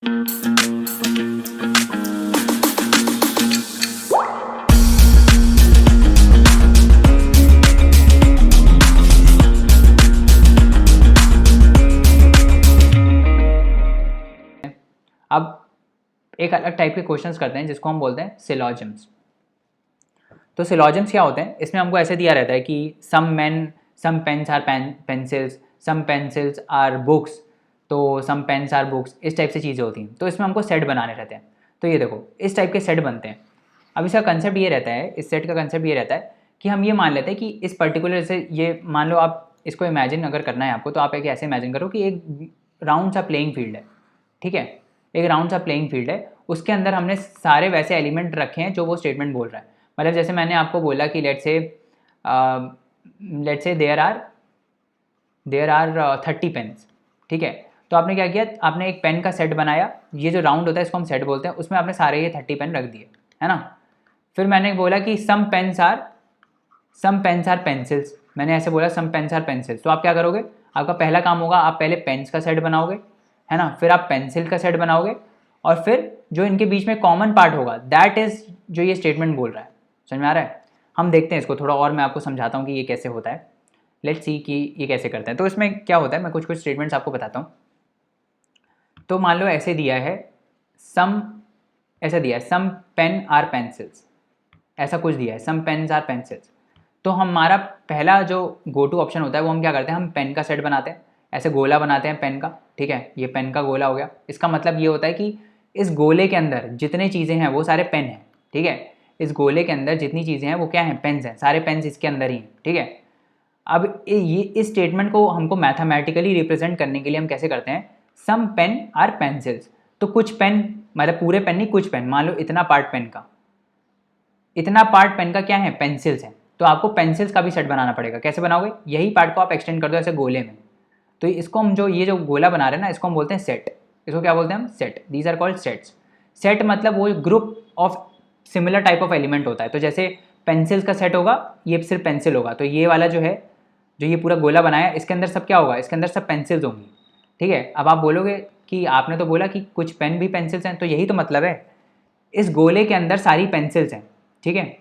अब एक अलग टाइप के क्वेश्चंस करते हैं जिसको हम बोलते हैं सिलॉजिम्स। तो सिलॉजिम्स क्या होते हैं, इसमें हमको ऐसे दिया रहता है कि some pens are pencils, some pencils are books, तो सम पेन्स आर बुक्स, इस टाइप से चीज़ें होती हैं। तो इसमें हमको सेट बनाने रहते हैं। तो ये देखो इस टाइप के सेट बनते हैं। अब इसका कंसेप्ट ये रहता है, इस सेट का कंसेप्ट ये रहता है कि हम ये मान लेते हैं कि इस पर्टिकुलर से, ये मान लो आप इसको इमेजिन अगर करना है आपको, तो आप एक ऐसे इमेजिन करो कि एक राउंड सा प्लेइंग फील्ड है, ठीक है, एक राउंड सा प्लेइंग फील्ड है, उसके अंदर हमने सारे वैसे एलिमेंट रखे हैं जो वो स्टेटमेंट बोल रहा है। मतलब जैसे मैंने आपको बोला कि let's say there are 30 pens, ठीक है। तो आपने क्या किया, आपने एक पेन का सेट बनाया, ये जो राउंड होता है इसको हम सेट बोलते हैं, उसमें आपने सारे ये 30 पेन रख दिए, है ना। फिर मैंने बोला कि सम पेन्स आर पेंसिल्स, मैंने ऐसे बोला सम पेन्स आर पेंसिल्स। तो आप क्या करोगे, आपका पहला काम होगा, आप पहले पेन्स का सेट बनाओगे, है ना, फिर आप पेंसिल का सेट बनाओगे, और फिर जो इनके बीच में कॉमन पार्ट होगा दैट इज जो ये स्टेटमेंट बोल रहा है। समझ में आ रहा है। हम देखते हैं इसको थोड़ा और, मैं आपको समझाता हूँ कि ये कैसे होता है। लेट्स सी कि ये कैसे करते हैं। तो इसमें क्या होता है, मैं कुछ स्टेटमेंट्स आपको बताता हूँ। तो मान लो ऐसे दिया है सम पेन आर पेंसिल्स, ऐसा कुछ दिया है सम पेन्स आर पेंसिल्स। तो हमारा पहला जो गो टू ऑप्शन होता है वो हम क्या करते हैं, हम पेन का सेट बनाते हैं, ऐसे गोला बनाते हैं पेन का, ठीक है, ये पेन का गोला हो गया। इसका मतलब ये होता है कि इस गोले के अंदर जितने चीज़ें हैं वो सारे पेन हैं, ठीक है, इस गोले के अंदर जितनी चीज़ें हैं वो क्या हैं, पेन्स हैं, सारे पेन्स इसके अंदर ही हैं, ठीक है। अब ये इस स्टेटमेंट को हमको मैथमेटिकली रिप्रेजेंट करने के लिए हम कैसे करते हैं, सम पेन आर पेंसिल्स। तो कुछ पेन, मतलब पूरे पेन नहीं, कुछ पेन, मान लो इतना पार्ट पेन का क्या है, पेंसिल्स हैं, तो आपको पेंसिल्स का भी सेट बनाना पड़ेगा। कैसे बनाओगे, यही पार्ट को आप एक्सटेंड कर दो ऐसे गोले में। तो इसको हम ये जो गोला बना रहे हैं ना, इसको हम बोलते हैं सेट। इसको क्या बोलते हैं हम, set. These are called sets. Set मतलब वो group of similar type of element होता है। तो जैसे पेंसिल्स का सेट होगा, ये सिर्फ पेंसिल होगा, तो ये वाला जो है, जो ये पूरा गोला बनाया, इसके अंदर सब क्या होगा, इसके अंदर सब पेंसिल्स होंगी, ठीक है। अब आप बोलोगे कि आपने तो बोला कि कुछ पेन भी पेंसिल्स हैं, तो यही तो मतलब है, इस गोले के अंदर सारी पेंसिल्स हैं, ठीक है,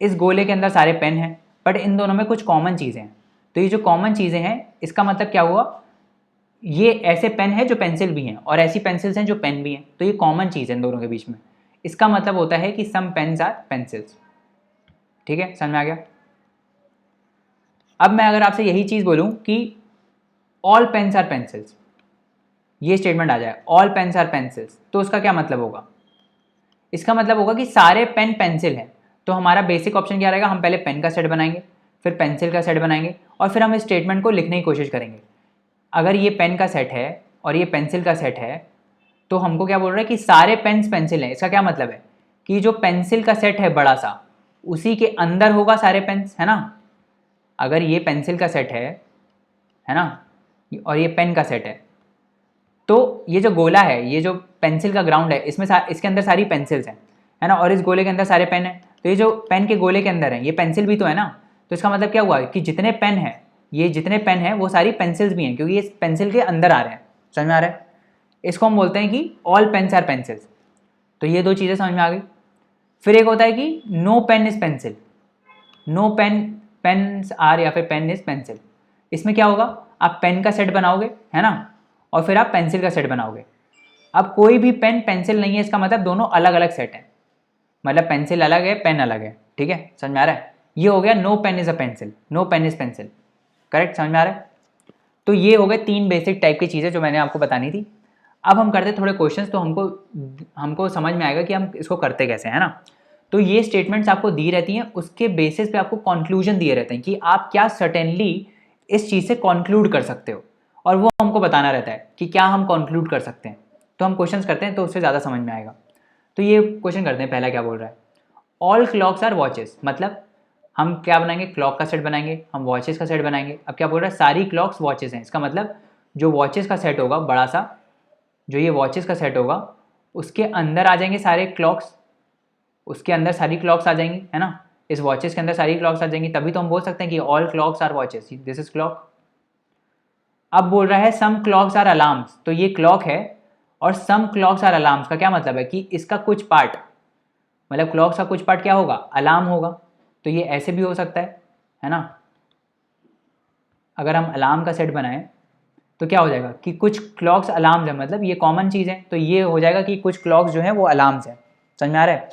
इस गोले के अंदर सारे पेन हैं, बट इन दोनों में कुछ कॉमन चीज़ें हैं। तो ये जो कॉमन चीज़ें हैं, इसका मतलब क्या हुआ, ये ऐसे पेन है जो पेंसिल भी हैं, और ऐसी पेंसिल्स हैं जो पेन भी हैं, तो ये कॉमन चीज़ है इन दोनों के बीच में। इसका मतलब होता है कि सम पेन्स आर पेंसिल्स, ठीक है, समझ में आ गया। अब मैं अगर आपसे यही चीज़ बोलूँ कि ऑल पेन्स आर पेंसिल्स, ये स्टेटमेंट आ जाए ऑल पेन्स आर पेंसिल्स, तो उसका क्या मतलब होगा, इसका मतलब होगा कि सारे पेन पेंसिल हैं। तो हमारा बेसिक ऑप्शन क्या रहेगा, हम पहले पेन का सेट बनाएंगे, फिर पेंसिल का सेट बनाएंगे, और फिर हम इस स्टेटमेंट को लिखने की कोशिश करेंगे। अगर ये पेन का सेट है और ये पेंसिल का सेट है, तो हमको क्या बोल रहा है कि सारे पेन्स पेंसिल हैं। इसका क्या मतलब है कि जो पेंसिल का सेट है बड़ा सा, उसी के अंदर होगा सारे पेन्स, है ना। अगर ये पेंसिल का सेट है ना, और ये पेन का सेट है, तो ये जो गोला है, ये जो पेंसिल का ग्राउंड है, इसमें इसके अंदर सारी पेंसिल्स हैं, है ना, और इस गोले के अंदर सारे पेन हैं। तो ये जो पेन के गोले के अंदर है, ये पेंसिल भी तो है ना। तो इसका मतलब क्या हुआ कि जितने पेन हैं, ये जितने पेन हैं वो सारी पेंसिल्स भी हैं, क्योंकि ये पेंसिल के अंदर आ रहे हैं। समझ में आ रहा है। इसको हम बोलते हैं कि ऑल पेन्स आर पेंसिल्स। तो ये दो चीज़ें समझ में आ गई। फिर एक होता है कि no pen is pencil, no pens are, या फिर पेन इज पेंसिल। इसमें क्या होगा, आप पेन का सेट बनाओगे, है ना, और फिर आप पेंसिल का सेट बनाओगे। अब कोई भी पेन पेंसिल नहीं है, इसका मतलब दोनों अलग अलग सेट हैं, मतलब पेंसिल अलग है, पेन अलग है, ठीक है, समझ में आ रहा है। ये हो गया no pen is a pencil, no pen is pencil, correct, समझ में आ रहा है। तो ये हो गए 3 बेसिक टाइप की चीज़ें जो मैंने आपको बतानी थी। अब हम करते थोड़े क्वेश्चंस, तो हमको समझ में आएगा कि हम इसको करते कैसे, है ना। तो ये स्टेटमेंट्स आपको दी रहती हैं, उसके बेसिस पे आपको कंक्लूजन दिए रहते हैं कि आप क्या सर्टेनली इस चीज़ से कंक्लूड कर सकते हो, और वो हमको बताना रहता है कि क्या हम कंक्लूड कर सकते हैं। तो हम क्वेश्चंस करते हैं तो उससे ज़्यादा समझ में आएगा। तो ये क्वेश्चन करते हैं, पहला क्या बोल रहा है, ऑल क्लॉक्स आर वॉचेस। मतलब हम क्या बनाएंगे, क्लॉक का सेट बनाएंगे, हम वॉचेस का सेट बनाएंगे। अब क्या बोल रहा है, सारी क्लॉक्स वॉचेस हैं। इसका मतलब जो वॉचेस का सेट होगा बड़ा सा, जो ये वॉचेस का सेट होगा, उसके अंदर आ जाएंगे सारे क्लॉक्स, उसके अंदर सारी क्लॉक्स आ जाएंगी, है ना, इस वॉचेस के अंदर सारी क्लॉक्स आ जाएंगी। तभी तो हम बोल सकते हैं कि all clocks are watches, this is clock. अब बोल रहा है सम क्लॉक्स आर अलार्म्स। तो ये क्लॉक है और सम क्लॉक्स आर अलार्म्स का क्या मतलब है कि इसका कुछ पार्ट, मतलब क्लॉक्स का कुछ पार्ट क्या होगा, अलार्म होगा। तो ये ऐसे भी हो सकता है ना। अगर हम अलार्म का सेट बनाएं तो क्या हो जाएगा कि कुछ क्लॉक्स अलार्म्स है, मतलब ये कॉमन चीज़ है, तो ये हो जाएगा कि कुछ क्लॉक्स जो है वो अलार्म्स है। समझ में आ रहा है।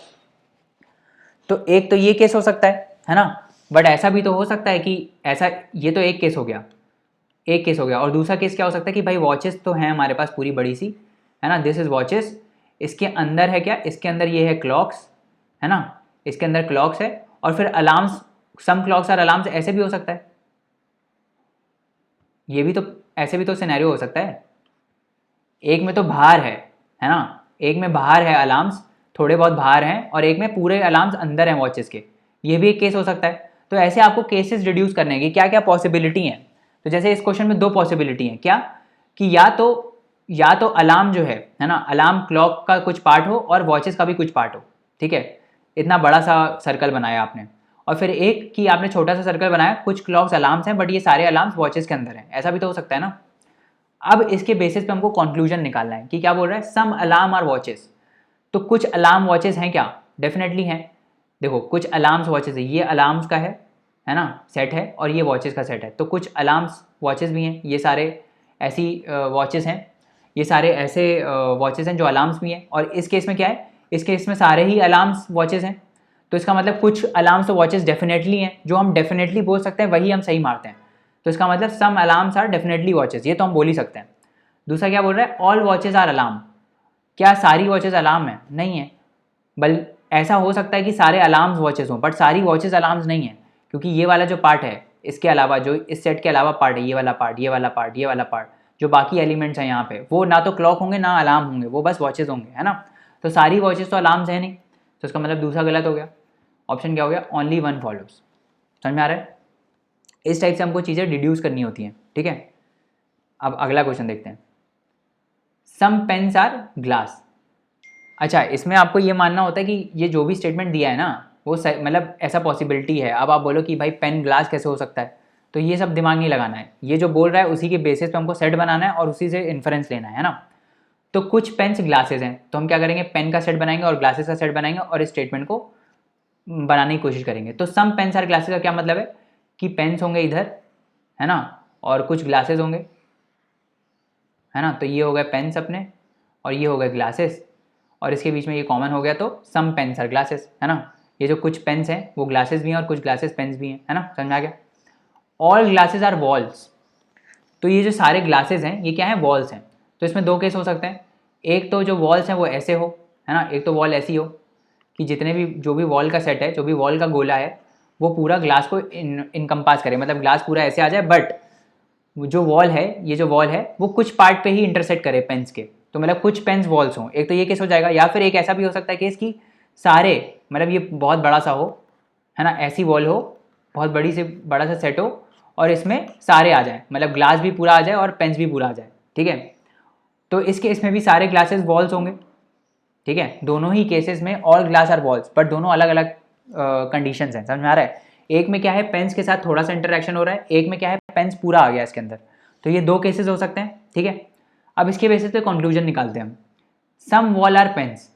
तो एक तो ये केस हो सकता है ना। बट ऐसा भी तो हो सकता है कि ऐसा, ये तो एक केस हो गया, एक केस हो गया। और दूसरा केस क्या हो सकता है कि भाई वॉचेस तो हैं हमारे पास पूरी बड़ी सी, है ना, दिस इज वॉचेस, इसके अंदर है क्या, इसके अंदर ये है क्लॉक्स, है ना, इसके अंदर क्लॉक्स है, और फिर अलार्म्स, सम क्लॉक्स और अलार्म्स, ऐसे भी हो सकता है। ये भी तो, ऐसे भी तो सिनेरियो हो सकता है। एक में तो बाहर है ना, एक में बाहर है अलार्म्स, थोड़े बहुत बाहर हैं, और एक में पूरे अलार्म्स अंदर हैं वॉचेस के। ये भी एक केस हो सकता है। तो ऐसे आपको केसेस रिड्यूस करने की क्या क्या पॉसिबिलिटी हैं। तो जैसे इस क्वेश्चन में दो पॉसिबिलिटी हैं, क्या कि या तो अलार्म जो है ना, अलार्म क्लॉक का कुछ पार्ट हो और वॉचेस का भी कुछ पार्ट हो। ठीक है, इतना बड़ा सा सर्कल बनाया आपने। और फिर एक कि आपने छोटा सा सर्कल बनाया, कुछ क्लॉक्स अलार्म्स हैं बट ये सारे अलार्म्स वॉचेस के अंदर हैं, ऐसा भी तो हो सकता है ना। अब इसके बेसिस पे हमको कंक्लूजन निकालना है कि क्या बोल रहा है, सम अलार्म आर वॉचेस। तो कुछ अलार्म वॉचेस हैं क्या, डेफिनेटली हैं। देखो कुछ अलार्म्स वॉचेस है, ये अलार्म्स का है ना सेट है, और ये वॉचेस का सेट है। तो कुछ अलार्म्स वॉचेस भी हैं, ये सारे ऐसी वॉचेस हैं, ये सारे ऐसे वॉचेस हैं जो अलार्म्स भी हैं। और इस केस में क्या है, इस केस में सारे ही अलार्म्स वॉचेस हैं। तो इसका मतलब कुछ अलार्म्स तो वॉचेस डेफिनेटली हैं, जो हम डेफिनेटली बोल सकते हैं वही हम सही मारते हैं। तो इसका मतलब सम अलार्म्स आर डेफिनेटली वॉचेस, ये तो हम बोल ही सकते हैं। दूसरा क्या बोल रहा है, ऑल वॉचेस आर अलार्म। क्या सारी वॉचेस अलार्म है, नहीं है। बल ऐसा हो सकता है कि सारे अलार्म्स वॉचेस हों, बट सारी वॉचेस अलार्म्स नहीं है, क्योंकि ये वाला जो पार्ट है, इसके अलावा जो इस सेट के अलावा पार्ट है, ये वाला पार्ट, ये वाला पार्ट, ये वाला पार्ट, जो बाकी एलिमेंट्स हैं यहाँ पे, वो ना तो क्लॉक होंगे ना अलार्म होंगे, वो बस वॉचेस होंगे, है ना। तो सारी वॉचेस तो अलार्म्स है नहीं, तो इसका मतलब दूसरा गलत हो गया। ऑप्शन क्या हो गया, ओनली वन फॉलोज। समझ में आ रहा है। इस टाइप से हमको चीज़ें डिड्यूस करनी होती हैं। ठीक है, अब अगला क्वेश्चन देखते हैं। सम पेन्स आर ग्लास। अच्छा, इसमें आपको ये मानना होता है कि ये जो भी स्टेटमेंट दिया है ना, वो मतलब ऐसा पॉसिबिलिटी है। अब आप बोलो कि भाई पेन ग्लास कैसे हो सकता है, तो ये सब दिमाग नहीं लगाना है, ये जो बोल रहा है उसी के बेसिस पे हमको सेट बनाना है और उसी से इन्फ्रेंस लेना है ना। तो कुछ पेन्स ग्लासेस हैं, तो हम क्या करेंगे, पेन का सेट बनाएंगे और ग्लासेस का सेट बनाएंगे और इस स्टेटमेंट को बनाने की कोशिश करेंगे। तो सम पेन्स आर ग्लासेस का क्या मतलब है कि पेन्स होंगे इधर, है ना, और कुछ ग्लासेस होंगे, है ना। तो ये हो गए पेन्स अपने, और ये हो गए ग्लासेस, और इसके बीच में ये कॉमन हो गया, तो सम पेन्स आर ग्लासेस, है ना। ये जो कुछ पेन्स हैं वो ग्लासेस भी हैं और कुछ ग्लासेस पेन्स भी हैं, है ना, समझ में आ गया। All glasses are walls. तो ये जो सारे ग्लासेस हैं ये क्या है, वॉल्स हैं। तो इसमें दो केस हो सकते हैं, एक तो जो वॉल्स हैं वो ऐसे हो, है ना, एक तो वॉल ऐसी हो कि जितने भी जो भी वॉल का सेट है, जो भी वॉल का गोला है, वो पूरा ग्लास को इनकम्पास करे, मतलब ग्लास पूरा ऐसे आ जाए, बट जो वॉल है, ये जो वॉल है वो कुछ पार्ट पे ही इंटरसेक्ट करे पेन्स के। तो मतलब कुछ पेन्स वॉल्स हों, एक तो ये केस हो जाएगा। या फिर एक ऐसा भी हो सकता है केस कि सारे, मतलब ये बहुत बड़ा सा हो, है ना, ऐसी वॉल हो, बहुत बड़ी से बड़ा सा सेट हो, और इसमें सारे आ जाए, मतलब ग्लास भी पूरा आ जाए और पेन्स भी पूरा आ जाए। ठीक है, तो इस केस में भी सारे ग्लासेस वॉल्स होंगे। ठीक है, दोनों ही केसेस में all glass are walls, but दोनों अलग अलग कंडीशंस हैं। समझ में आ रहा है। एक में क्या है, पेन्स के साथ थोड़ा सा इंटरेक्शन हो रहा है, एक में क्या है, पेन्स पूरा आ गया इसके अंदर। तो ये दो केसेस हो सकते हैं। ठीक है, अब इसके बेसिस पे कंक्लूजन निकालते हैं हम। सम वॉल आर पेन्स,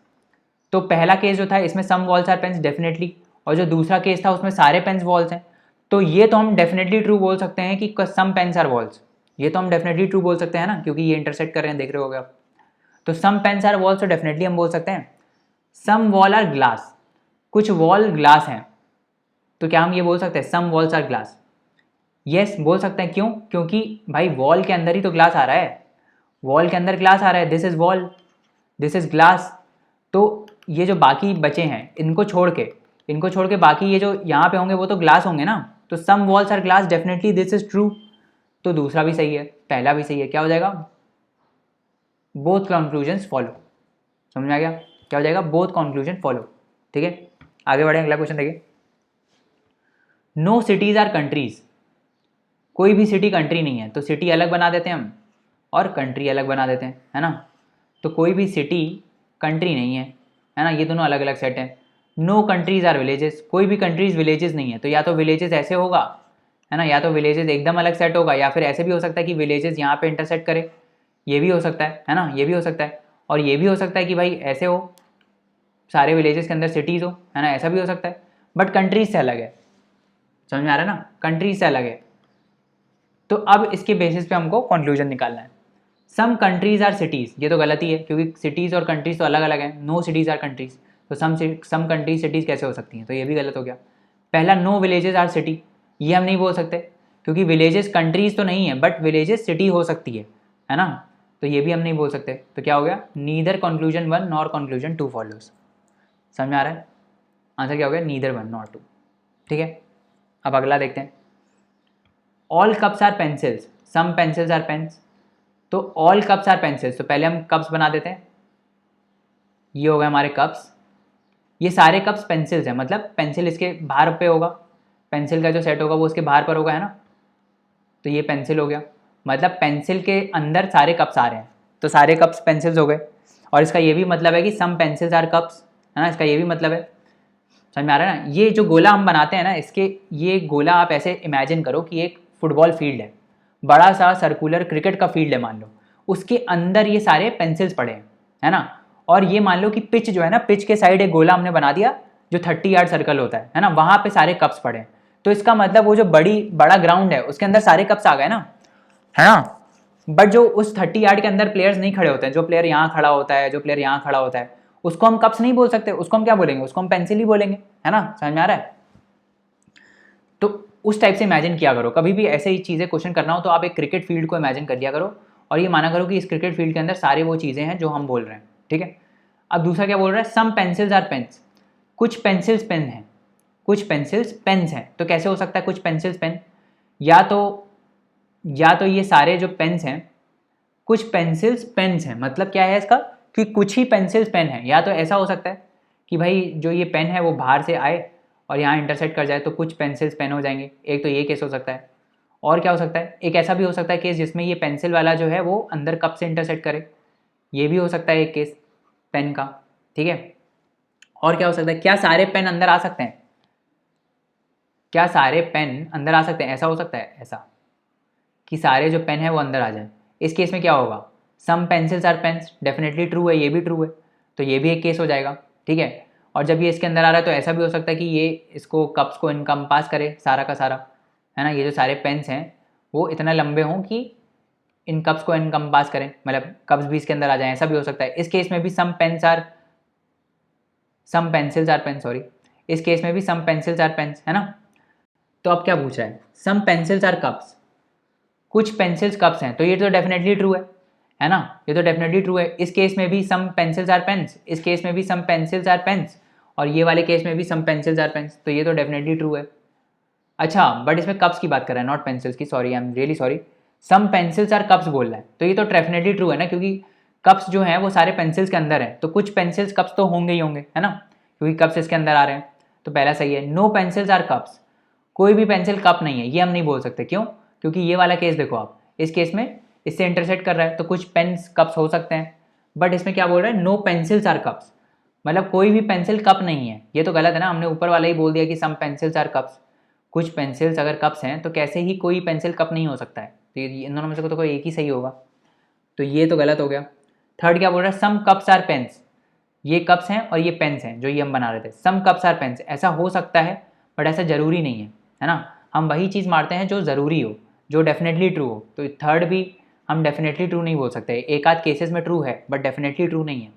तो पहला केस जो था इसमें सम वॉल्स आर पेन्स डेफिनेटली, और जो दूसरा केस था उसमें सारे पेन्स वॉल्स हैं। तो ये तो हम डेफिनेटली ट्रू बोल सकते हैं कि सम पेन्स आर वॉल्स, ये तो हम डेफिनेटली ट्रू बोल सकते हैं ना, क्योंकि ये इंटरसेक्ट कर रहे हैं, देख रहे हो आप। तो सम पेन्स आर वॉल्स तो डेफिनेटली हम बोल सकते हैं। सम वॉल आर ग्लास, कुछ वॉल ग्लास हैं, तो क्या हम ये बोल सकते हैं सम वॉल्स आर ग्लास। यस, बोल सकते हैं। क्यों, क्योंकि भाई वॉल के अंदर ही तो ग्लास आ रहा है, वॉल के अंदर ग्लास आ रहा है, this is wall, this is glass. तो ये जो बाकी बचे हैं इनको छोड़ के बाकी ये जो यहाँ पे होंगे वो तो ग्लास होंगे ना। तो some walls are glass, definitely this is true. तो दूसरा भी सही है, पहला भी सही है। क्या हो जाएगा, बोथ कंक्लूजन्स फॉलो। समझ में आ गया, क्या हो जाएगा, बोथ कंक्लूजन फॉलो। ठीक है, आगे बढ़े, अगला क्वेश्चन देखिए। नो सिटीज आर कंट्रीज, कोई भी सिटी कंट्री नहीं है, तो सिटी अलग बना देते हैं हम और कंट्री अलग बना देते हैं, है ना। तो कोई भी सिटी कंट्री नहीं है ना, ये दोनों अलग अलग सेट हैं। नो कंट्रीज आर विलेजेस, कोई भी कंट्रीज विलेजेस नहीं है, तो या तो विलेजेस ऐसे होगा, है ना, या तो विलेजेस एकदम अलग सेट होगा, या फिर ऐसे भी हो सकता है कि विलेजेस यहाँ पे इंटरसेक्ट करे, ये भी हो सकता है ना, ये भी हो सकता है। और ये भी हो सकता है कि भाई ऐसे हो, सारे विलेजेस के अंदर सिटीज़ हो, है ना, ऐसा भी हो सकता है, बट कंट्रीज से अलग है। समझ में आ रहा है ना, कंट्रीज से अलग है। तो अब इसके बेसिस पे हमको कंक्लूजन निकालना है। सम कंट्रीज आर सिटीज़, ये तो गलत ही है क्योंकि सिटीज़ और कंट्रीज तो अलग अलग हैं। नो सिटीज़ आर कंट्रीज, तो सम कंट्रीज सिटीज़ कैसे हो सकती हैं, तो ये भी गलत हो गया। पहला नो विलेजेस आर सिटी, ये हम नहीं बोल सकते क्योंकि विलेजेस कंट्रीज तो नहीं है बट विलेजेस सिटी हो सकती है ना, तो ये भी हम नहीं बोल सकते। तो क्या हो गया, neither conclusion 1 nor conclusion 2 follows. समझ में आ रहा है, आंसर क्या हो गया, नीदर 1 नॉर 2। ठीक है, अब अगला देखते हैं। All cups are pencils, some pencils are pens. तो ऑल कप्स आर पेंसिल्स, तो पहले हम कप्स बना देते हैं। ये हो गए हमारे कप्स, ये सारे कप्स पेंसिल्स हैं, मतलब पेंसिल इसके बाहर पे होगा, पेंसिल का जो सेट होगा वो उसके बाहर पर होगा, है ना। तो ये पेंसिल हो गया, मतलब पेंसिल के अंदर सारे कप्स आ रहे हैं, तो सारे कप्स पेंसिल्स हो गए। और इसका ये भी मतलब है कि सम पेंसिल्स आर कप्स, है ना, इसका ये भी मतलब है। समझ में आ रहा है ना। ये जो गोला हम बनाते हैं ना, इसके ये गोला आप ऐसे इमेजिन करो कि एक फुटबॉल फील्ड है, बड़ा सा सर्कुलर क्रिकेट का फील्ड है मान लो, उसके अंदर ये सारे पेंसिल्स पड़े हैं, है ना। और ये मान लो कि पिच जो है ना, पिच के साइड एक गोला हमने बना दिया जो 30 यार्ड सर्कल होता है ना, वहाँ पे सारे कप्स पड़े हैं। तो इसका मतलब वो जो बड़ा ग्राउंड है उसके अंदर सारे कप्स आ गए ना, है ना। बट जो उस 30 यार्ड के अंदर प्लेयर्स नहीं खड़े होते हैं, जो प्लेयर यहाँ खड़ा होता है, जो प्लेयर यहाँ खड़ा होता है, उसको हम कप्स नहीं बोल सकते, उसको हम क्या बोलेंगे, उसको हम पेंसिल ही बोलेंगे, है ना। समझ में आ रहा है। तो उस टाइप से इमेजिन किया करो, कभी भी ऐसे ही चीज़ें क्वेश्चन करना हो तो आप एक क्रिकेट फील्ड को इमेजिन कर लिया करो और ये माना करो कि इस क्रिकेट फील्ड के अंदर सारी वो चीज़ें हैं जो हम बोल रहे हैं। ठीक है, अब दूसरा क्या बोल रहा है, सम पेंसिल्स आर पेन्स, कुछ पेंसिल्स पेन हैं, कुछ पेंसिल्स पेन्स हैं। तो कैसे हो सकता है कुछ पेंसिल्स पेन, या तो ये सारे जो पेन्स हैं कुछ पेंसिल्स पेन्स हैं, मतलब क्या है इसका कि कुछ ही पेंसिल्स पेन है। या तो ऐसा हो सकता है कि भाई जो ये पेन है वो बाहर से आए और यहाँ इंटरसेक्ट कर जाए तो कुछ पेंसिल्स पेन हो जाएंगे, एक तो ये केस हो सकता है। और क्या हो सकता है, एक ऐसा भी हो सकता है केस जिसमें ये पेंसिल वाला जो है वो अंदर कप से इंटरसेक्ट करे, ये भी हो सकता है एक केस पेन का। ठीक है, और क्या हो सकता है, क्या सारे पेन अंदर आ सकते हैं, क्या सारे पेन अंदर आ सकते हैं, ऐसा हो सकता है, ऐसा कि सारे जो पेन है वो अंदर आ जाए। इस केस में क्या होगा, some pencils are pens, definitely true है, ये भी ट्रू है, तो ये भी एक केस हो जाएगा। ठीक है, और जब ये इसके अंदर आ रहा है तो ऐसा भी हो सकता है कि ये इसको कप्स को इनकम्पास करे सारा का सारा, है ना। ये जो सारे पेन्स हैं वो इतना लंबे हों कि इन कप्स को इनकम्पास करें, मतलब कप्स भी इसके अंदर आ जाए, ऐसा भी हो सकता है। इस केस में भी सम पेंसिल्स आर पेन, सॉरी, इस केस में भी सम पेंसिल्स आर पेन्स, है ना। तो अब क्या पूछ रहा है, सम पेंसिल्स आर कप्स, कुछ पेंसिल्स कप्स हैं, तो ये तो डेफिनेटली ट्रू है ना, ये तो डेफिनेटली ट्रू है। इस केस में भी सम पेंसिल्स आर पेन्स, इस केस में भी सम पेंसिल्स आर पेन्स, और ये वाले केस में भी सम पेंसिल्स आर पेन्स, तो ये तो डेफिनेटली ट्रू है। अच्छा, बट इसमें कप्स की बात कर रहा है, नॉट पेंसिल्स की, sorry, I am really sorry. Some pencils are cups बोल रहा है, तो ये तो डेफिनेटली ट्रू है ना, क्योंकि कप्स जो हैं वो सारे पेंसिल्स के अंदर हैं, तो कुछ पेंसिल्स कप्स तो होंगे ही होंगे, है ना, क्योंकि कप्स इसके अंदर आ रहे हैं। तो पहला सही है। नो पेंसिल्स आर कप्स, कोई भी पेंसिल कप नहीं है, ये हम नहीं बोल सकते। क्यों, क्योंकि ये वाला केस देखो आप, इस केस में इससे इंटरसेक्ट कर रहा है, तो कुछ पेन्स कप्स हो सकते हैं। बट इसमें क्या बोल रहा है, नो पेंसिल्स आर कप्स, मतलब कोई भी पेंसिल कप नहीं है, ये तो गलत है ना। हमने ऊपर वाला ही बोल दिया कि सम पेंसिल्स आर कप्स, कुछ पेंसिल्स अगर कप्स हैं तो कैसे ही कोई पेंसिल कप नहीं हो सकता है, तो इन दोनों में से तो कोई एक ही सही होगा, तो ये तो गलत हो गया। थर्ड क्या बोल रहा है, सम कप्स आर पेन्स, ये कप्स हैं और ये पेन्स हैं जो ये हम बना रहे थे, सम कप्स आर पेन्स, ऐसा हो सकता है बट ऐसा ज़रूरी नहीं है ना। हम वही चीज़ मारते हैं जो ज़रूरी हो, जो डेफिनेटली ट्रू हो, तो थर्ड भी हम डेफिनेटली ट्रू नहीं बोल सकते, एक आध केसेस में ट्रू है बट डेफिनेटली ट्रू नहीं है।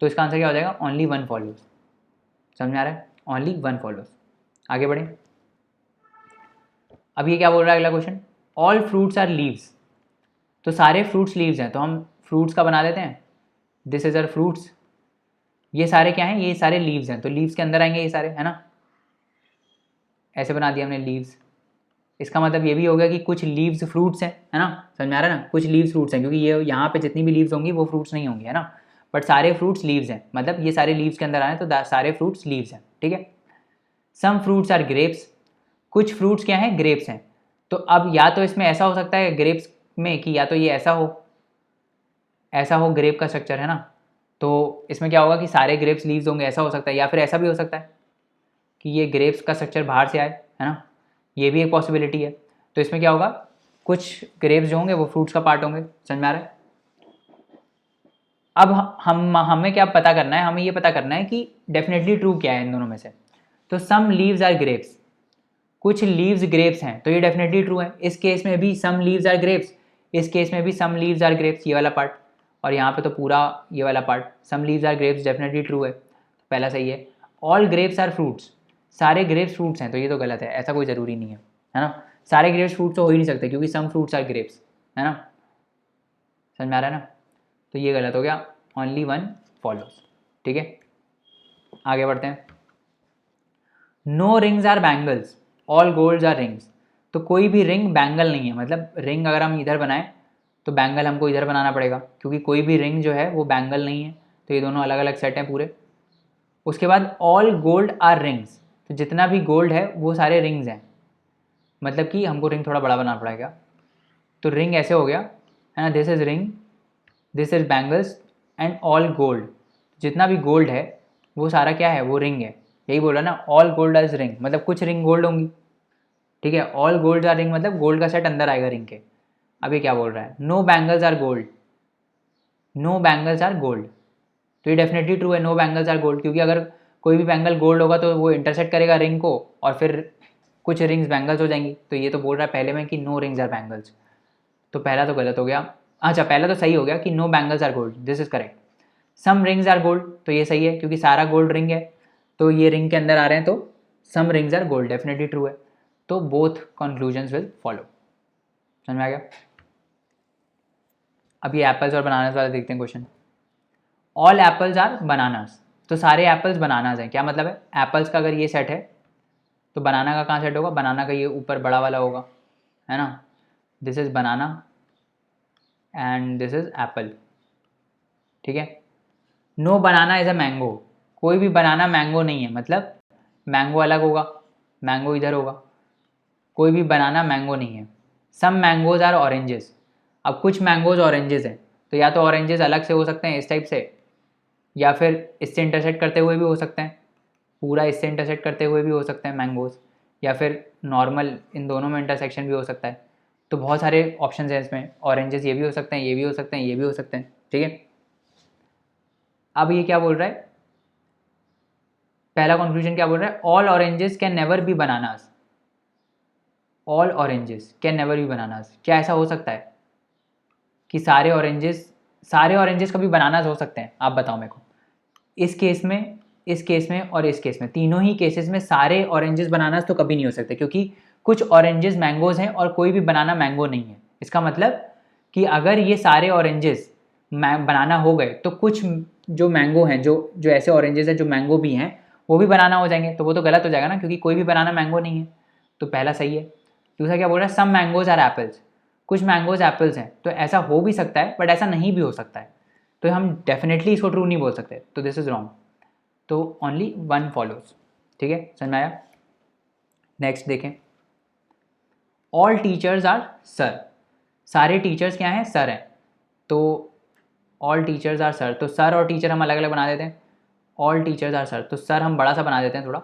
तो इसका आंसर क्या हो जाएगा, ओनली वन फॉलोज। समझ में आ रहा है, ओनली वन फॉलोज। आगे बढ़े, अब ये क्या बोल रहा है अगला question, all fruits are leaves, तो सारे फ्रूट्स लीव्स हैं, तो हम फ्रूट्स का बना देते हैं, दिस इज आर फ्रूट्स, ये सारे क्या हैं, ये सारे लीव्स हैं, तो लीव्स के अंदर आएंगे ये सारे, है ना, ऐसे बना दिया हमने लीव्स। इसका मतलब ये भी हो गया कि कुछ लीव्स फ्रूट्स हैं, है ना। समझ में आ रहा है ना, कुछ लीव्स फ्रूट्स हैं, क्योंकि ये यहाँ पे जितनी भी लीव्स होंगी वो फ्रूट्स नहीं होंगी, है ना, बट सारे फ्रूट्स लीव्स हैं, मतलब ये सारे लीव्स के अंदर आए तो सारे फ्रूट्स लीव्स हैं। ठीक है, सम फ्रूट्स आर ग्रेप्स, कुछ फ्रूट्स क्या हैं, ग्रेप्स हैं। तो अब या तो इसमें ऐसा हो सकता है ग्रेप्स में कि या तो ये ऐसा हो ग्रेप का स्ट्रक्चर, है ना, तो इसमें क्या होगा कि सारे ग्रेप्स लीव्स होंगे, ऐसा हो सकता है। या फिर ऐसा भी हो सकता है कि ये ग्रेप्स का स्ट्रक्चर बाहर से आए, है ना, ये भी एक पॉसिबिलिटी है। तो इसमें क्या होगा, कुछ ग्रेप्स जो होंगे वो फ्रूट्स का पार्ट होंगे। समझ में आ रहा है, अब हमें क्या पता करना है, हमें ये पता करना है कि डेफिनेटली ट्रू क्या है इन दोनों में से। तो सम लीव्स आर ग्रेप्स, कुछ लीव्स ग्रेप्स हैं, तो ये डेफिनेटली ट्रू है। इस केस में भी सम लीव्स आर ग्रेप्स, इस केस में भी सम लीव्स आर ग्रेप्स, ये वाला पार्ट, और यहाँ पे तो पूरा ये वाला part, some leaves are grapes definitely true है, तो पहला सही है। ऑल ग्रेप्स आर फ्रूट्स, सारे ग्रेप्स फ्रूट्स हैं, तो ये तो गलत है, ऐसा कोई ज़रूरी नहीं है, है ना। सारे ग्रेप्स फ्रूट्स तो हो ही नहीं सकते क्योंकि सम फ्रूट्स आर ग्रेप्स, है ना, समझ में आ रहा है ना। तो ये गलत हो गया, ओनली वन फॉलोज। ठीक है, आगे बढ़ते हैं। No rings are bangles, all golds are rings, तो कोई भी रिंग बैंगल नहीं है, मतलब रिंग अगर हम इधर बनाएं तो बैंगल हमको इधर बनाना पड़ेगा, क्योंकि कोई भी रिंग जो है वो बैंगल नहीं है, तो ये दोनों अलग अलग सेट हैं पूरे। उसके बाद ऑल गोल्ड आर रिंग्स, तो जितना भी गोल्ड है वो सारे रिंग्स हैं, मतलब कि हमको रिंग थोड़ा बड़ा बनाना पड़ेगा, तो रिंग ऐसे हो गया, है ना, this is ring, this is bangles and all gold, जितना भी गोल्ड है वो सारा क्या है, वो रिंग है, यही बोला ना, ऑल गोल्ड इज रिंग, मतलब कुछ रिंग गोल्ड होंगी। ठीक है, ऑल गोल्ड आर रिंग मतलब गोल्ड का सेट अंदर आएगा रिंग के। अब ये क्या बोल रहा है, no bangles are gold, no bangles are gold, तो ये डेफिनेटली ट्रू है, नो बैंगल्स आर गोल्ड, क्योंकि अगर कोई भी बैंगल गोल्ड होगा तो वो इंटरसेक्ट करेगा रिंग को और फिर कुछ रिंग्स बैंगल्स हो जाएंगी, तो ये तो बोल रहा है पहले में कि नो रिंग्स आर बैंगल्स, तो पहला तो गलत हो गया। अच्छा, पहला तो सही हो गया कि no bangles are gold, this is correct. Some rings are gold, तो ये सही है क्योंकि सारा गोल्ड रिंग है, तो ये रिंग के अंदर आ रहे हैं, तो some rings are gold definitely true है, तो बोथ कंक्लूजन्स विल फॉलो। समझ में आ गया। अब ये एप्पल्स और बनानास वाला देखते हैं question. All apples are bananas, तो सारे एप्पल्स बनानास हैं, क्या मतलब है, एप्पल्स का अगर ये सेट है तो बनाना का कहाँ सेट होगा, बनाना का ये ऊपर बड़ा वाला होगा, है ना, this is banana and this is apple. ठीक है, no banana is a mango, कोई भी बनाना मैंगो नहीं है, मतलब मैंगो अलग होगा, मैंगो इधर होगा, कोई भी बनाना मैंगो नहीं है। सम मैंगोज आर ऑरेंजेस, अब कुछ मैंगोज ऑरेंजेस हैं, तो या तो ऑरेंजेस अलग से हो सकते हैं इस टाइप से, या फिर इससे इंटरसेक्ट करते हुए भी हो सकते हैं, पूरा इससे इंटरसेक्ट करते हुए भी हो सकते हैं मैंगोज, या फिर नॉर्मल इन दोनों में इंटरसेक्शन भी हो सकता है, तो बहुत सारे ऑप्शन हैं इसमें, ऑरेंजेस ये भी हो सकते हैं, ये भी हो सकते हैं, ये भी हो सकते हैं। ठीक है, अब ये क्या बोल रहा है, पहला कंक्लूजन क्या बोल रहा है, all oranges can never be bananas, all oranges can never be bananas, क्या ऐसा हो सकता है कि सारे ऑरेंजेस कभी बनानास हो सकते हैं, आप बताओ मेरे को। इस केस में, इस केस में और इस केस में, तीनों ही केसेस में सारे ऑरेंजेस बनानास तो कभी नहीं हो सकते, क्योंकि कुछ ऑरेंजेस मैंगोज हैं और कोई भी बनाना मैंगो नहीं है। इसका मतलब कि अगर ये सारे ऑरेंजेस बनाना हो गए तो कुछ जो मैंगो हैं, जो जो ऐसे ऑरेंजेस हैं जो मैंगो भी हैं, वो भी बनाना हो जाएंगे, तो वो तो गलत हो जाएगा ना, क्योंकि कोई भी बनाना मैंगो नहीं है, तो पहला सही है। दूसरा क्या बोल रहा है, सम मैंगोज आर एप्पल्स, कुछ मैंगोज एप्पल्स हैं, तो ऐसा हो भी सकता है बट ऐसा नहीं भी हो सकता है, तो हम डेफिनेटली इसको ट्रू नहीं बोल सकते, तो दिस इज रॉन्ग, तो ओनली वन फॉलोज। ठीक है, समझ में आया। नेक्स्ट देखें, ऑल टीचर्स आर सर, सारे टीचर्स क्या हैं, सर हैं, तो ऑल टीचर्स आर सर, तो सर और टीचर हम अलग अलग बना देते हैं, ऑल टीचर्स आर सर, तो सर हम बड़ा सा बना देते हैं थोड़ा,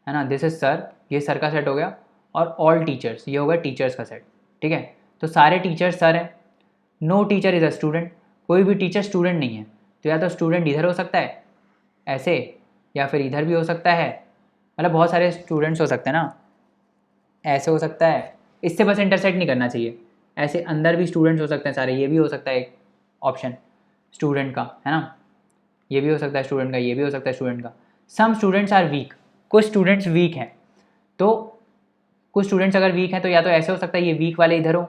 है ना, दिस इज सर, ये सर का सेट हो गया, और ऑल टीचर्स ये होगा टीचर्स का सेट। ठीक है, तो सारे टीचर्स सर हैं, no teacher is a student, कोई भी टीचर स्टूडेंट नहीं है, तो या तो स्टूडेंट इधर हो सकता है ऐसे, या फिर इधर भी हो सकता है, मतलब बहुत सारे स्टूडेंट्स हो सकते हैं ना, ऐसे हो सकता है, इससे बस इंटरसेक्ट नहीं करना चाहिए, ऐसे अंदर भी स्टूडेंट्स हो सकते हैं सारे, ये भी हो सकता है एक ऑप्शन स्टूडेंट का, है ना, ये भी हो सकता है स्टूडेंट का, ये भी हो सकता है स्टूडेंट का। सम स्टूडेंट्स आर वीक, कुछ स्टूडेंट्स वीक हैं, तो कुछ स्टूडेंट्स अगर वीक हैं तो या तो ऐसे हो सकता है ये वीक वाले इधर हो,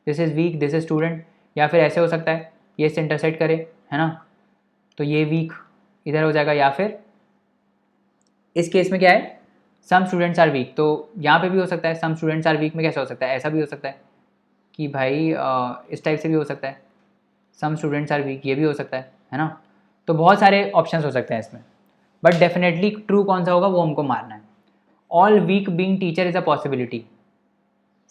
this is week, this is student, या फिर ऐसे हो सकता है ये इससे इंटरसेक्ट करे, है ना, तो ये वीक इधर हो जाएगा, या फिर इस केस में क्या है, सम स्टूडेंट्स आर वीक, तो यहाँ पे भी हो सकता है सम स्टूडेंट्स आर वीक में कैसे हो सकता है, ऐसा भी हो सकता है कि भाई इस टाइप से भी हो सकता है, सम स्टूडेंट्स आर वीक, ये भी हो सकता है ना, तो बहुत सारे ऑप्शंस हो सकते हैं इसमें, बट डेफिनेटली ट्रू कौन सा होगा वो हमको मारना है। All weak being teacher is a possibility,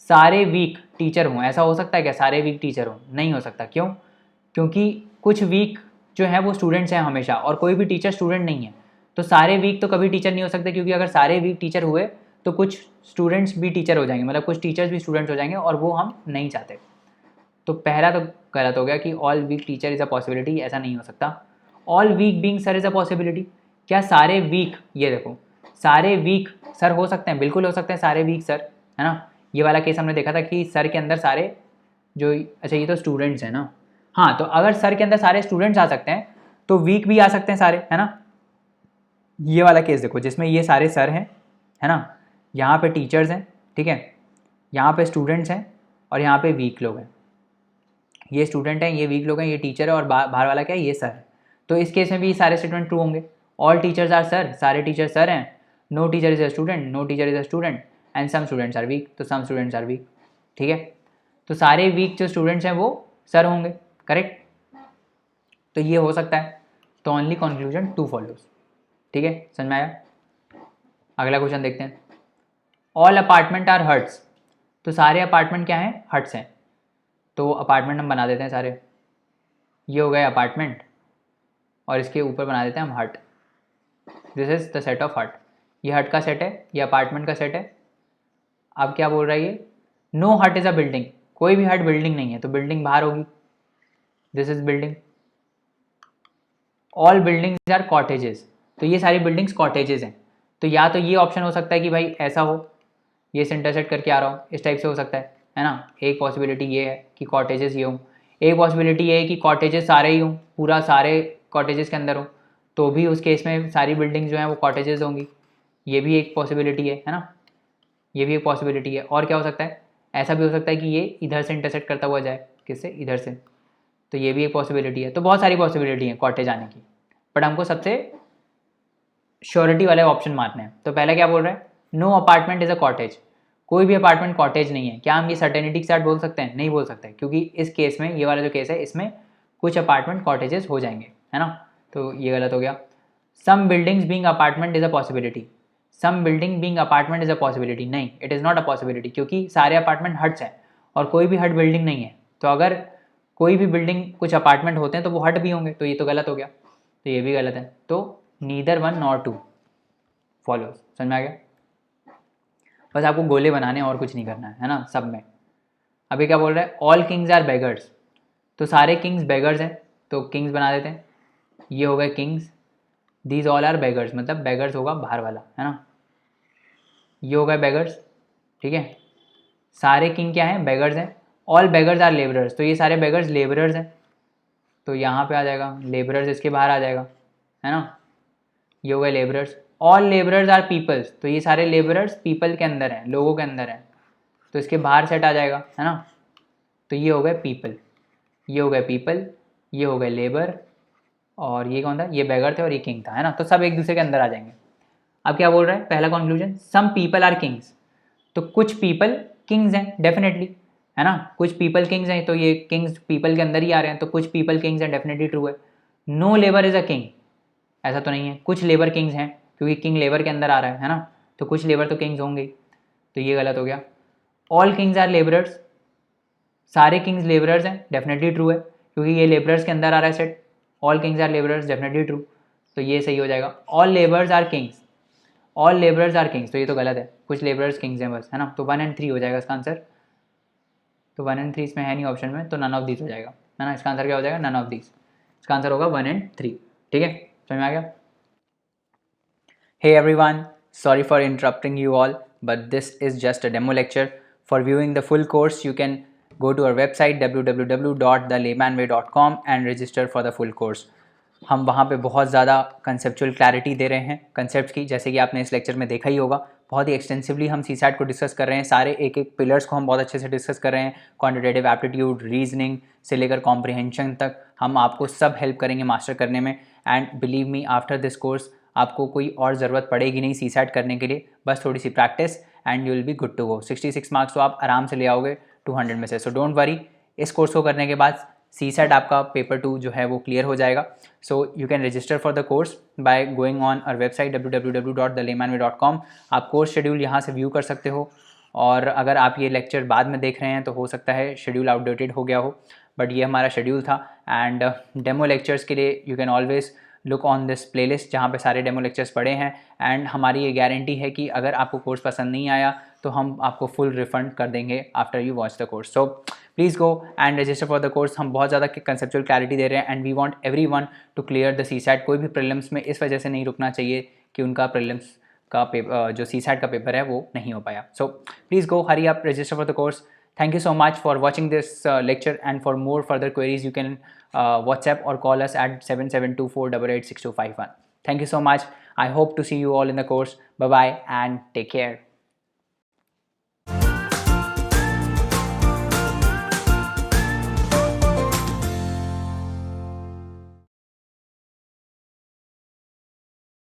सारे वीक टीचर हों, ऐसा हो सकता है क्या, सारे वीक टीचर हों, नहीं हो सकता, क्यों, क्योंकि कुछ वीक जो है वो स्टूडेंट्स हैं हमेशा, और कोई भी टीचर स्टूडेंट नहीं है, तो सारे वीक तो कभी टीचर नहीं हो सकते, क्योंकि अगर सारे वीक टीचर हुए तो कुछ स्टूडेंट्स भी टीचर हो जाएंगे, मतलब कुछ टीचर्स भी स्टूडेंट्स हो जाएंगे, और वो हम नहीं चाहते, तो पहला तो गलत हो गया कि all weak teacher is a possibility, ऐसा नहीं हो सकता। All weak being sir is a possibility, क्या सारे वीक, ये देखो सारे वीक सर हो सकते हैं, बिल्कुल हो सकते हैं सारे वीक सर, है ना। ये वाला केस हमने देखा था कि सर के अंदर सारे जो, अच्छा ये तो स्टूडेंट्स हैं ना, हाँ तो अगर सर के अंदर सारे स्टूडेंट्स आ सकते हैं तो वीक भी आ सकते हैं सारे, है ना। ये वाला केस देखो जिसमें ये सारे सर हैं, है ना, यहाँ पे टीचर्स हैं, ठीक है, यहाँ पे स्टूडेंट्स हैं और यहाँ पे वीक लोग हैं। ये स्टूडेंट हैं, ये वीक लोग हैं, ये टीचर है और बाहर वाला क्या है, ये सर है। तो इस केस में भी सारे स्टेटमेंट ट्रू होंगे। ऑल टीचर्स आर सर, सारे टीचर सर हैं। No teacher is a student, no teacher is a student and some students are weak, तो सम स्टूडेंट्स आर वीक, ठीक है। तो सारे वीक जो स्टूडेंट्स हैं वो सर होंगे, करेक्ट। तो ये हो सकता है, तो ओनली कंक्लूजन टू फॉलोज, ठीक है, समझ में आया। अगला क्वेश्चन देखते हैं। ऑल अपार्टमेंट आर हट्स, तो सारे अपार्टमेंट क्या हैं, हट्स हैं। तो अपार्टमेंट हम बना देते हैं सारे, ये हो गए अपार्टमेंट और इसके ऊपर बना देते हैं हम हट। This is the set of हट, ये हट का सेट है, ये अपार्टमेंट का सेट है। अब क्या बोल रहा है ये, नो हट इज अ बिल्डिंग, कोई भी हट बिल्डिंग नहीं है, तो बिल्डिंग बाहर होगी, this is building. All buildings are cottages, तो ये सारी बिल्डिंग्स कॉटेजेस हैं। तो या तो ये ऑप्शन हो सकता है कि भाई ऐसा हो, ये से इंटरसेक्ट करके आ रहा हूँ, इस टाइप से हो सकता है ना। एक पॉसिबिलिटी ये है कि कॉटेजेस ये हों, एक पॉसिबिलिटी ये है कि कॉटेजेस सारे ही हों, पूरा सारे कॉटेजेस के अंदर हों, तो भी उस केस में सारी बिल्डिंग जो हैं वो कॉटेजेस होंगी, ये भी एक पॉसिबिलिटी है ना, ये भी एक पॉसिबिलिटी है। और क्या हो सकता है, ऐसा भी हो सकता है कि ये इधर से इंटरसेक्ट करता हुआ जाए, किससे, इधर से, तो ये भी एक पॉसिबिलिटी है। तो बहुत सारी पॉसिबिलिटी है कॉटेज आने की, बट हमको सबसे श्योरिटी वाले ऑप्शन मारने हैं। तो पहले क्या बोल रहे हैं, no apartment is a cottage, कोई भी अपार्टमेंट कॉटेज नहीं है। क्या हम ये सर्टेनिटी के साथ बोल सकते हैं, नहीं बोल सकते, क्योंकि इस केस में, ये वाला जो केस है, इसमें कुछ अपार्टमेंट कॉटेजेस हो जाएंगे, है ना। तो ये गलत हो गया। Some buildings being apartment is a possibility, some building being apartment is a possibility, नहीं, it is not a possibility, क्योंकि सारे अपार्टमेंट हट्स हैं और कोई भी हट बिल्डिंग नहीं है। तो अगर कोई भी बिल्डिंग कुछ अपार्टमेंट होते हैं तो वो हट भी होंगे, तो ये तो गलत हो गया, तो ये भी गलत है। तो neither one nor two follows, समझ में आ गया। बस आपको गोले बनाने और कुछ नहीं करना है ना सब में। अभी क्या बोल रहा है, ऑल किंग्स आर बेगर्स, तो सारे किंग्स बेगर्स हैं, तो किंग्स बना देते हैं, ये हो गए kings. These all are beggars, मतलब बेगर्स होगा बाहर वाला, है ना, ये हो गए बेगर्स, ठीक है। सारे किंग क्या हैं, बेगर्स हैं। ऑल बेगर्स आर लेबरर्स, तो ये सारे बेगर्स लेबरर्स हैं, तो यहाँ पे आ जाएगा लेबरर्स, इसके बाहर आ जाएगा, है ना, ये हो गए labourers. All labourers are peoples, तो ये सारे लेबरर्स पीपल के अंदर हैं, लोगों के अंदर हैं, तो इसके बाहर सेट आ जाएगा, है ना। तो ये हो गए पीपल, ये हो गए पीपल, ये हो गए लेबर, और ये कौन था, ये बेगर थे और ये किंग था, है ना। तो सब एक दूसरे के अंदर आ जाएंगे। अब क्या बोल रहा है, पहला conclusion, some people are kings, तो कुछ पीपल किंग्स हैं डेफिनेटली, है ना, कुछ पीपल किंग्स हैं, तो ये किंग्स पीपल के अंदर ही आ रहे हैं, तो कुछ पीपल किंग्स हैं, डेफिनेटली ट्रू है। No labour is a king, ऐसा तो नहीं है, कुछ लेबर किंग्स हैं, क्योंकि किंग लेबर के अंदर आ रहा है ना, तो कुछ लेबर तो किंग्स होंगे, तो ये गलत हो गया। ऑल किंग्स आर लेबरर्स, सारे किंग्स लेबरर्स हैं, डेफिनेटली ट्रू है, क्योंकि ये लेबरर्स के अंदर आ रहा है set. All kings are labourers, definitely true, तो ये सही हो जाएगा। All labours are kings, all labourers are kings, तो ये तो गलत है, कुछ लेबरर्स किंग्स हैं बस, है ना। तो 1 और 3 हो जाएगा इसका आंसर, तो 1 और 3 इसमें है नहीं ऑप्शन में, तो नन ऑफ दिस हो जाएगा, है ना। इसका आंसर क्या हो जाएगा, नन ऑफ दिस, इसका आंसर होगा 1 और 3, ठीक है, समझ में आ गया। Hey everyone, sorry for interrupting you all, but this is just a demo lecture. For viewing the full course, you can go to our website www.thelaymanway.com and register for the full course. हम वहाँ पे बहुत ज़्यादा conceptual clarity दे रहे हैं concept की, जैसे कि आपने इस लेक्चर में देखा ही होगा। बहुत ही एक्सटेंसिवली हम सीसैट को डिस्कस कर रहे हैं, सारे एक एक पिलर्स को हम बहुत अच्छे से डिस्कस कर रहे हैं, क्वांटिटेटिव एप्टीट्यूड, रीजनिंग से लेकर कॉम्प्रिहेंशन तक हम आपको सब हेल्प करेंगे मास्टर करने में। And believe me, after this course आपको कोई और ज़रूरत पड़ेगी नहीं सीसैट करने के लिए, बस थोड़ी सी practice and you will be good to go. 66 marks तो आप आराम से ले आओगे 200 में से, सो डोंट वरी। इस कोर्स को करने के बाद सीसैट आपका पेपर 2 जो है वो क्लियर हो जाएगा। So you can register for the course by going on our website www.thelaymanway.com। आप कोर्स शेड्यूल यहाँ से व्यू कर सकते हो, और अगर आप ये लेक्चर बाद में देख रहे हैं तो हो सकता है शेड्यूल आउटडेटेड हो गया हो, बट ये हमारा शेड्यूल था। एंड डेमो लेक्चर्स के लिए you can always look on this playlist, जहाँ पे सारे डेमो लेक्चर्स पड़े हैं। एंड हमारी ये गारंटी है कि अगर आपको कोर्स पसंद नहीं आया तो हम आपको फुल रिफंड कर देंगे after you watch the course. So please go and register for the course. हम बहुत ज़्यादा कंसेप्चुअल क्लैरिटी दे रहे हैं and we want everyone to clear the CSAT. कोई भी प्रीलिम्स में इस वजह से नहीं रुकना चाहिए कि उनका प्रीलिम्स का पेपर जो सीसैट का पेपर है वो नहीं हो पाया. सो please go, hurry up, register for the course. Thank you so much for watching this lecture, and for more further queries you can WhatsApp or call us at 7724886251. Thank you so much. I hope to see you all in the course. Bye bye and take care.